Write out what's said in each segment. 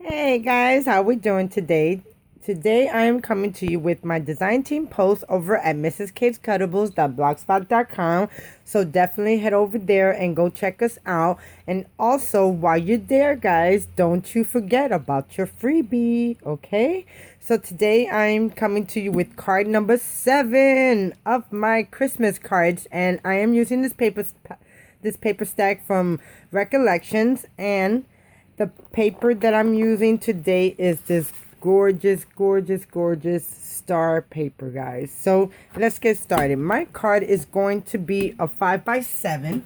Hey guys, how we doing today? Today I am coming to you with my design team post over at mrskatescuttables.blogspot.com. So definitely head over there and go check us out. And also while you're there, guys, don't you forget about your freebie, okay? So today I'm coming to you with card number 7 of my Christmas cards, and I am using this paper stack from Recollections, and the paper that I'm using today is this gorgeous, gorgeous, gorgeous star paper, guys. So let's get started. My card is going to be a 5x7.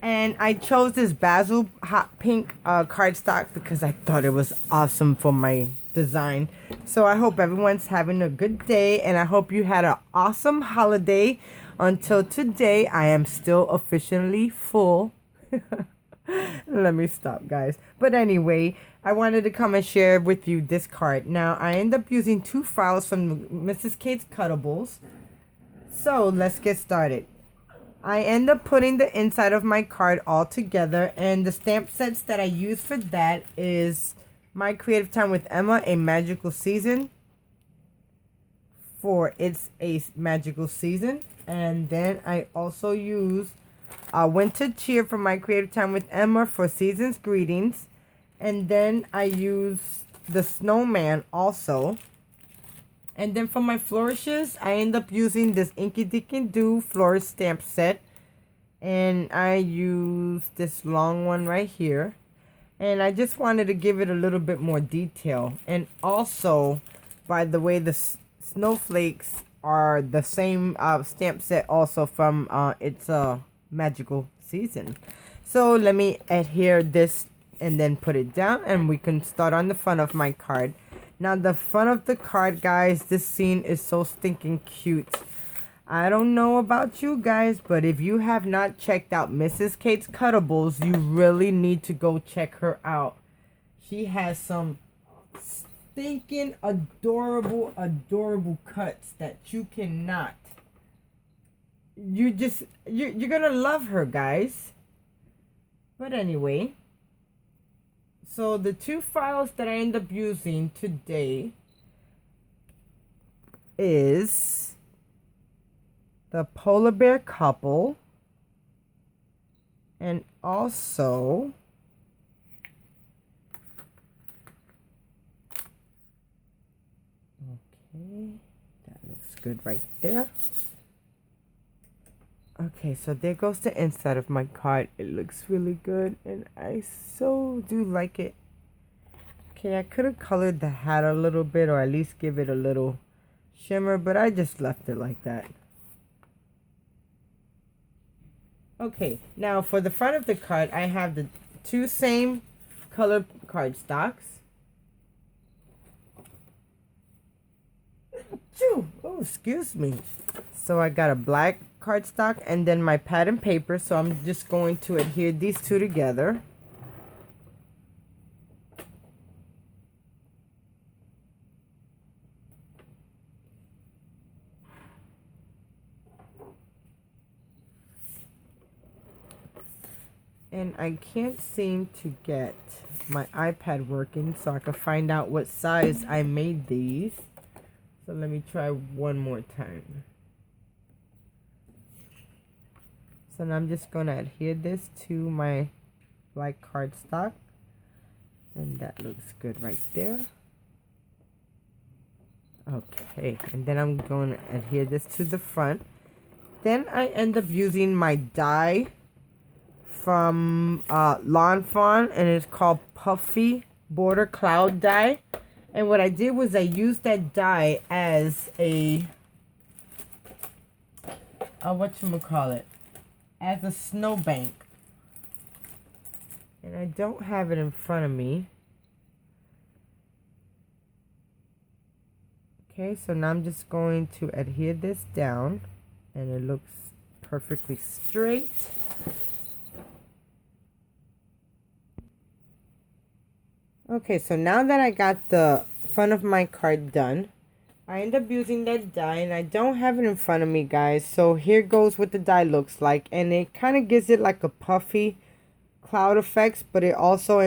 And I chose this basil hot pink cardstock because I thought it was awesome for my design. So I hope everyone's having a good day, and I hope you had an awesome holiday. Until today, I am still officially full. Let me stop, guys. But anyway, I wanted to come and share with you this card. Now, I end up using 2 files from Mrs. Kate's Cuttables. So, let's get started. I end up putting the inside of my card all together, and the stamp sets that I use for that is My Creative Time with Emma, A Magical Season, for It's a Magical Season. And then I also use Winter Cheer from My Creative Time with Emma for Season's Greetings. And then I use the Snowman also. And then for my flourishes, I end up using this Inky Dinky Doo Florist stamp set. And I use this long one right here. And I just wanted to give it a little bit more detail. And also, by the way, the snowflakes are the same stamp set also from It's a Magical Season. So let me adhere this and then put it down, and we can start on the front of my card. Now the front of the card, guys, this scene is so stinking cute. I don't know about you guys, but if you have not checked out Mrs. Kate's Cuttables, you really need to go check her out. She has some stinking adorable cuts that you cannot. You're gonna love her, guys. But anyway, so the 2 files that I end up using today is the Polar Bear Couple, and also okay, that looks good right there. Okay, so there goes the inside of my card. It looks really good, and I so do like it. Okay, I could have colored the hat a little bit, or at least give it a little shimmer, but I just left it like that. Okay, now for the front of the card, I have the 2 same color cardstocks. Oh, excuse me. So I got a black cardstock and then my pattern paper. So I'm just going to adhere these 2 together. And I can't seem to get my iPad working so I can find out what size I made these. So let me try one more time. So now I'm just going to adhere this to my black cardstock. And that looks good right there. Okay, and then I'm going to adhere this to the front. Then I end up using my die from Lawn Fawn, and it's called Puffy Border Cloud Die. And what I did was I used that die as a whatchamacallit, as a snowbank. And I don't have it in front of me. Okay, so now I'm just going to adhere this down, and it looks perfectly straight. Okay, so now that I got the front of my card done, I end up using that die, and I don't have it in front of me, guys. So here goes what the die looks like, and it kind of gives it like a puffy cloud effects, but it also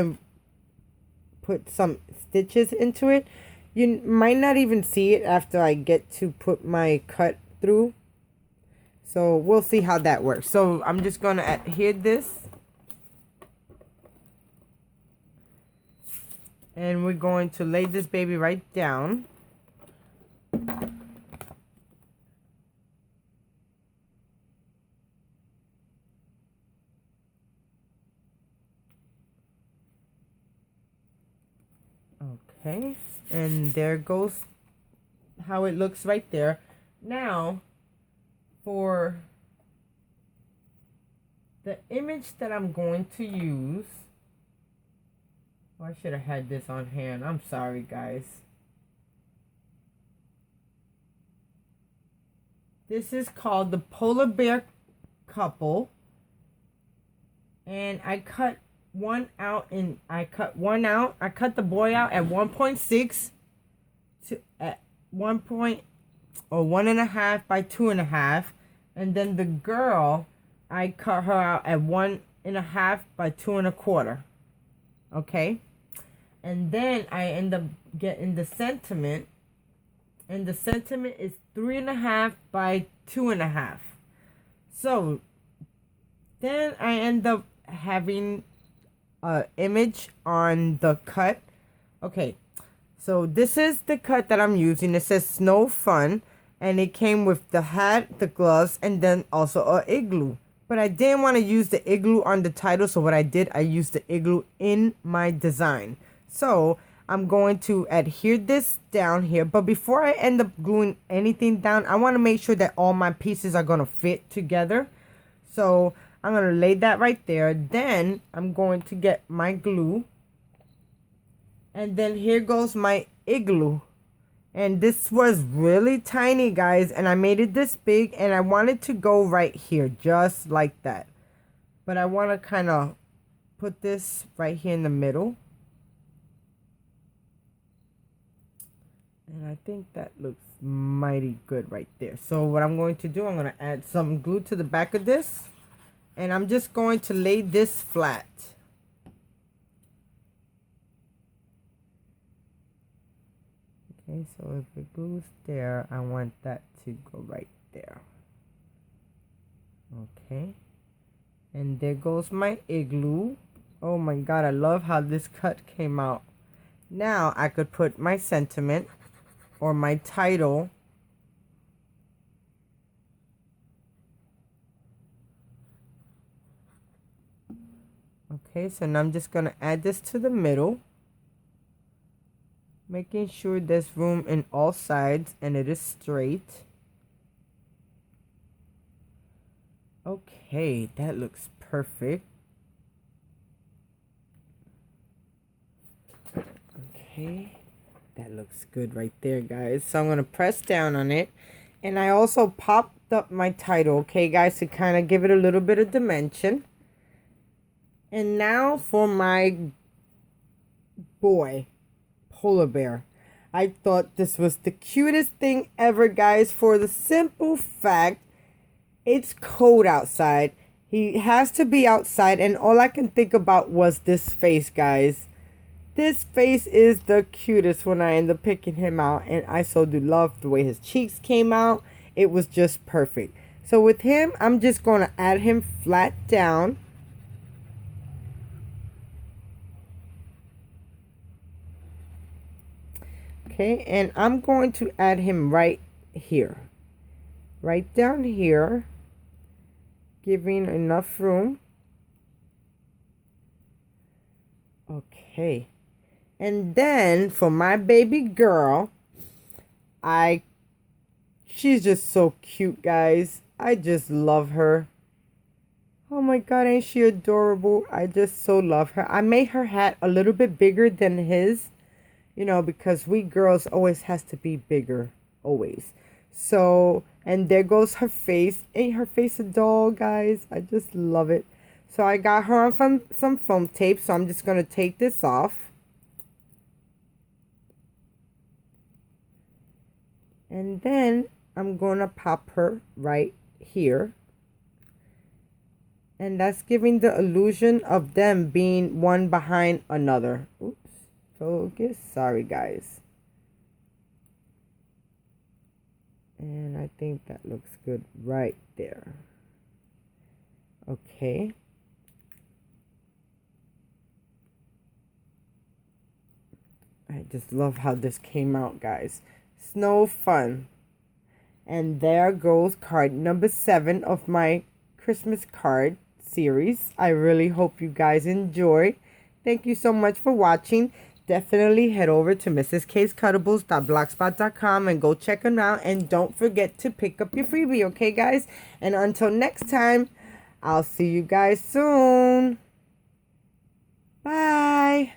put some stitches into it. You might not even see it after I get to put my cut through. So we'll see how that works. So I'm just going to adhere this. And we're going to lay this baby right down. Okay, and there goes how it looks right there. Now, for the image that I'm going to use, oh, I should have had this on hand. I'm sorry, guys. This is called the Polar Bear Couple, and I cut one out, and I cut the boy out at 1.6 to at 1.5 by 2.5, and then the girl I cut her out at 1.5 by 2.25. Okay, and then I end up getting the sentiment, and the sentiment is 3.5 by 2.5. So then I end up having image on the cut. Okay, so this is the cut that I'm using. It says Snow Fun, and it came with the hat, the gloves, and then also a igloo. But I didn't want to use the igloo on the title, so what I did, I used the igloo in my design. So I'm going to adhere this down here, but before I end up gluing anything down, I want to make sure that all my pieces are going to fit together. So I'm going to lay that right there. Then I'm going to get my glue. And then here goes my igloo. And this was really tiny, guys. And I made it this big. And I wanted to go right here, just like that. But I want to kind of put this right here in the middle. And I think that looks mighty good right there. So what I'm going to do, I'm going to add some glue to the back of this. And I'm just going to lay this flat. Okay, so if it glues there, I want that to go right there. Okay. And there goes my igloo. Oh my God, I love how this cut came out. Now I could put my sentiment or my title. Okay, so now I'm just going to add this to the middle, making sure there's room in all sides and it is straight. Okay, that looks perfect. Okay, that looks good right there, guys. So I'm going to press down on it. And I also popped up my title, okay, guys, to kind of give it a little bit of dimension. And now for my boy, Polar Bear. I thought this was the cutest thing ever, guys, for the simple fact it's cold outside. He has to be outside, and all I can think about was this face, guys. This face is the cutest when I end up picking him out, and I so do love the way his cheeks came out. It was just perfect. So with him, I'm just going to add him flat down. Okay, and I'm going to add him right here. Right down here. Giving enough room. Okay. And then for my baby girl, she's just so cute, guys. I just love her. Oh my God, ain't she adorable? I just so love her. I made her hat a little bit bigger than his. You know, because we girls always has to be bigger, always. So, and there goes her face. Ain't her face a doll, guys? I just love it. So I got her on some foam tape, so I'm just going to take this off. And then I'm going to pop her right here. And that's giving the illusion of them being one behind another. Oops. focus. Sorry, guys. And I think that looks good right there. Okay. I just love how this came out, guys. Snow fun. And there goes card number 7 of my Christmas card series. I really hope you guys enjoy. Thank you so much for watching. Definitely head over to mrskscuttables.blogspot.com and go check them out. And don't forget to pick up your freebie, okay, guys? And until next time, I'll see you guys soon. Bye.